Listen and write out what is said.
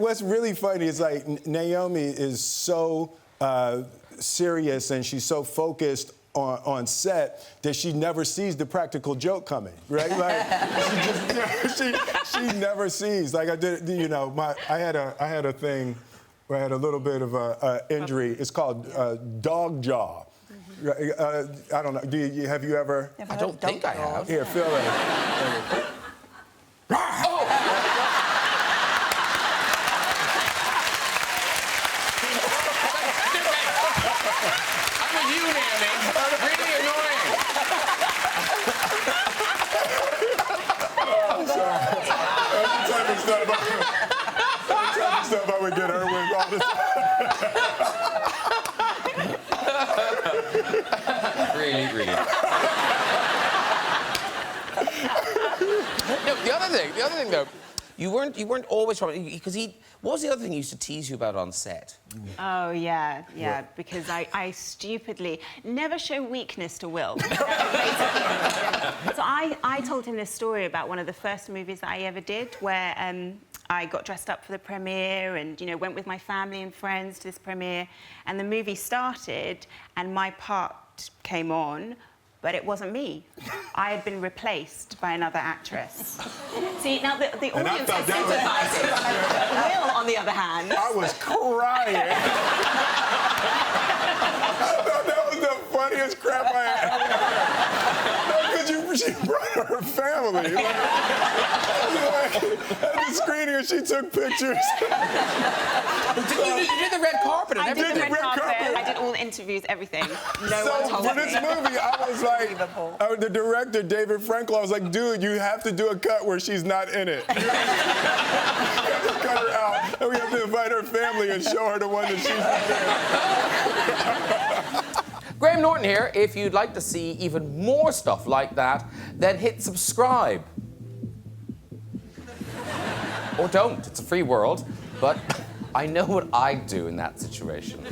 what's really funny is like Naomi is so serious and she's so focused on set that she never sees the practical joke coming, right? Like she never sees. Like I did, you know, I had a thing where I had a little bit of a injury. It's called dog jaw. I don't know. Have you ever? I don't think I have. Here, feel it. I'm with you, Naomi. Really annoying. I'm sorry. That's the type of stuff I would get her with all the time. Really. No, the other thing though, you weren't always trying because what was the other thing he used to tease you about on set? Oh, yeah, because I stupidly never show weakness to Will. So I told him this story about one of the first movies that I ever did where I got dressed up for the premiere and, you know, went with my family and friends to this premiere, and the movie started and my part came on, but it wasn't me. I had been replaced by another actress. See, now the audience has sympathised. Will, on the other hand... I was crying. I thought that was the funniest crap I had. No, because she brought her family. At the screening, and she took pictures. You did the red carpet and everything. I did the red carpet. I did all the interviews, everything. No one told me. For this movie, I was like, the director, David Frankel, I was like, dude, you have to do a cut where she's not in it. You have to cut her out, and we have to invite her family and show her the one that she's not in. Graham Norton here. If you'd like to see even more stuff like that, then hit subscribe. Or don't. It's a free world. But I know what I'd do in that situation.